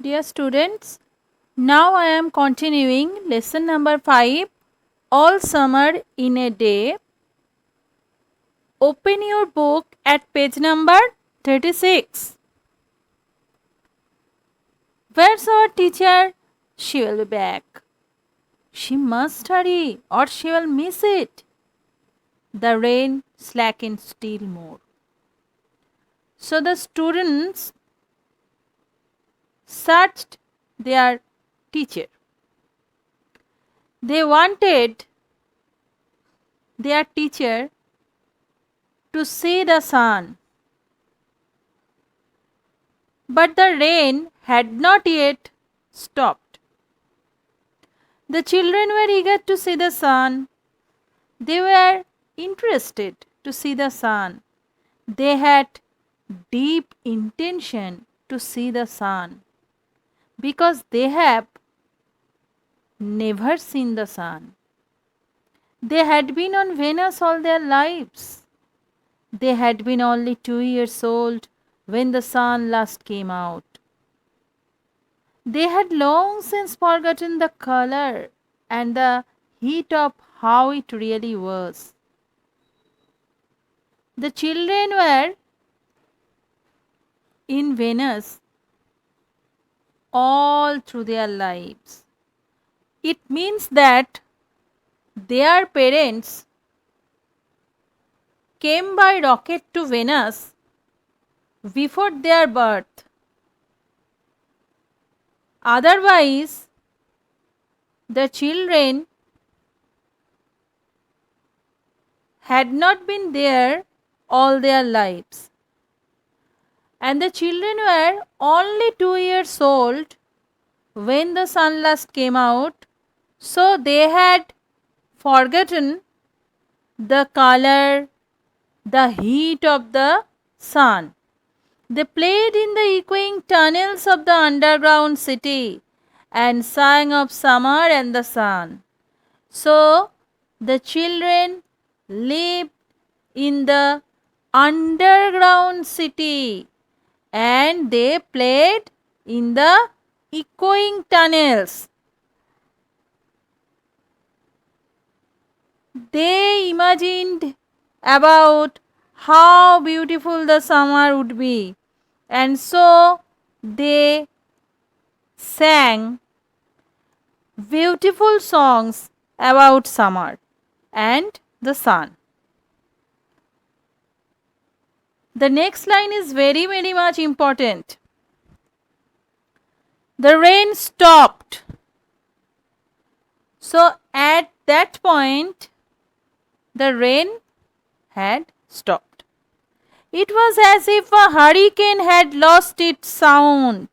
Dear students, now I am continuing lesson number 5, All Summer in a Day. Open your book at page number 36. Where's our teacher? She will be back. She must hurry or she will miss it. The rain slackened still more. So the students searched their teacher. They wanted their teacher to see the sun. But the rain had not yet stopped. The children were eager to see the sun. They were interested to see the sun. They had deep intention to see the sun because they have never seen the sun. They had been on Venus all their lives. They had been only 2 years old when the sun last came out. They had long since forgotten the color and the heat of how it really was. The children were in Venus all through their lives. It means that their parents came by rocket to Venus before their birth. Otherwise, the children had not been there all their lives. And the children were only 2 years old when the sun last came out, so they had forgotten the color, the heat of the sun. They played in the echoing tunnels of the underground city and sang of summer and the sun. So the children lived in the underground city and they played in the echoing tunnels. They imagined about how beautiful the summer would be, and so they sang beautiful songs about summer and the sun. The next line is very much important. The rain stopped. So at that point, the rain had stopped. It was as if a hurricane had lost its sound.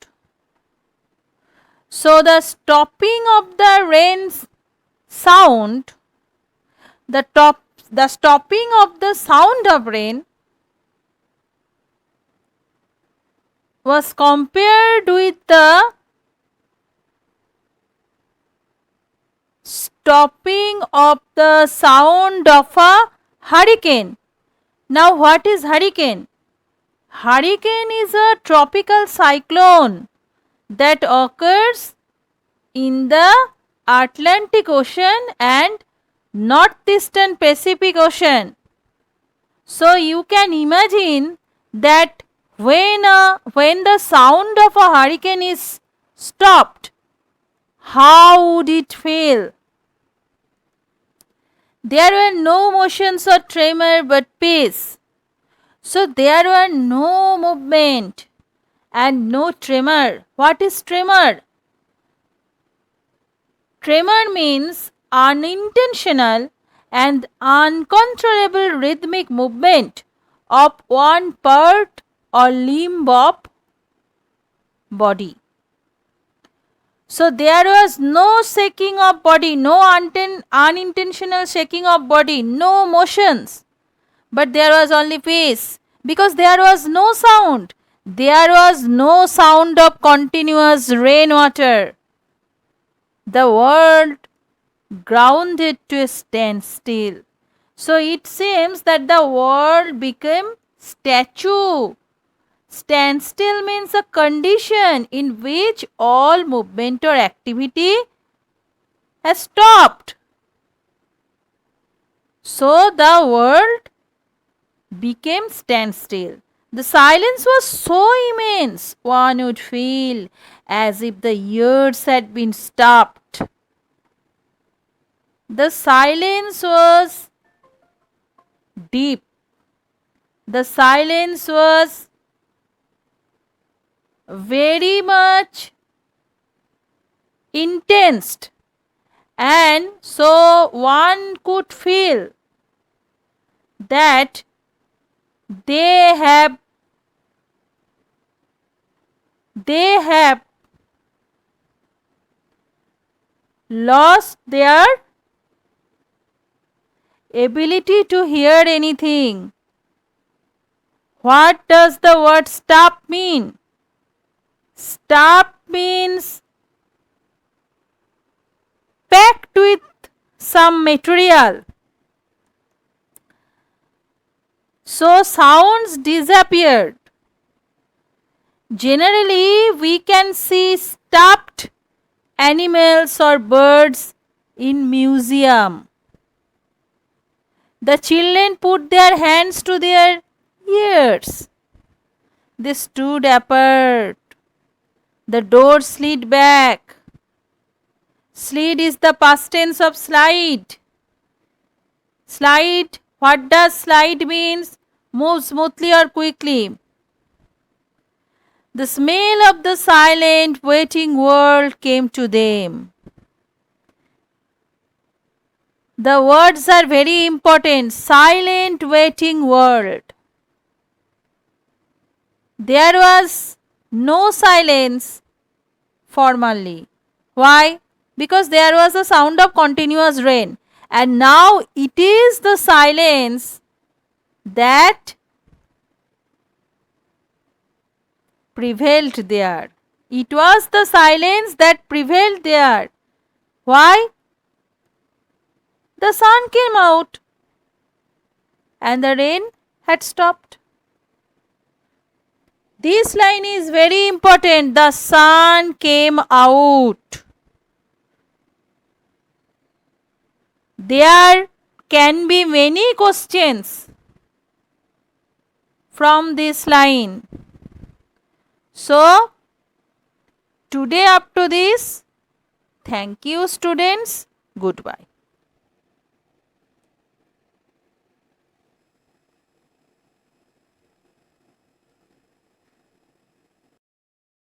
So the stopping of the rain's sound, the stopping of the sound of rain was compared with the stopping of the sound of a hurricane. Now what is hurricane? Hurricane is a tropical cyclone that occurs in the Atlantic Ocean and northeastern Pacific Ocean. So you can imagine that when the sound of a hurricane is stopped, how would it feel? There were no motions or tremor but peace. So there were no movement and no tremor. What is tremor? Tremor means unintentional and uncontrollable rhythmic movement of one part or limb of body. So there was no shaking of body, no unintentional shaking of body, no motions. But there was only peace because there was no sound. There was no sound of continuous rainwater. The world grounded to a standstill. So it seems that the world became Standstill means a condition in which all movement or activity has stopped. So the world became standstill. The silence was so immense, one would feel as if the years had been stopped. The silence was deep. The silence was very much intense, and so one could feel that they have lost their ability to hear anything. What does the word stop mean? Stop means packed with some material. So sounds disappeared. Generally, we can see stuffed animals or birds in museum. The children put their hands to their ears. They stood apart. The door slid back. Slid is the past tense of slide. Slide, what does slide means? Move smoothly or quickly. The smell of the silent waiting world came to them. The words are very important. Silent waiting world. There was no silence formerly. Why? Because there was a sound of continuous rain. And now it is the silence that prevailed there. It was the silence that prevailed there. Why? The sun came out and the rain had stopped. This line is very important. The sun came out. There can be many questions from this line. So, today up to this, thank you students, goodbye.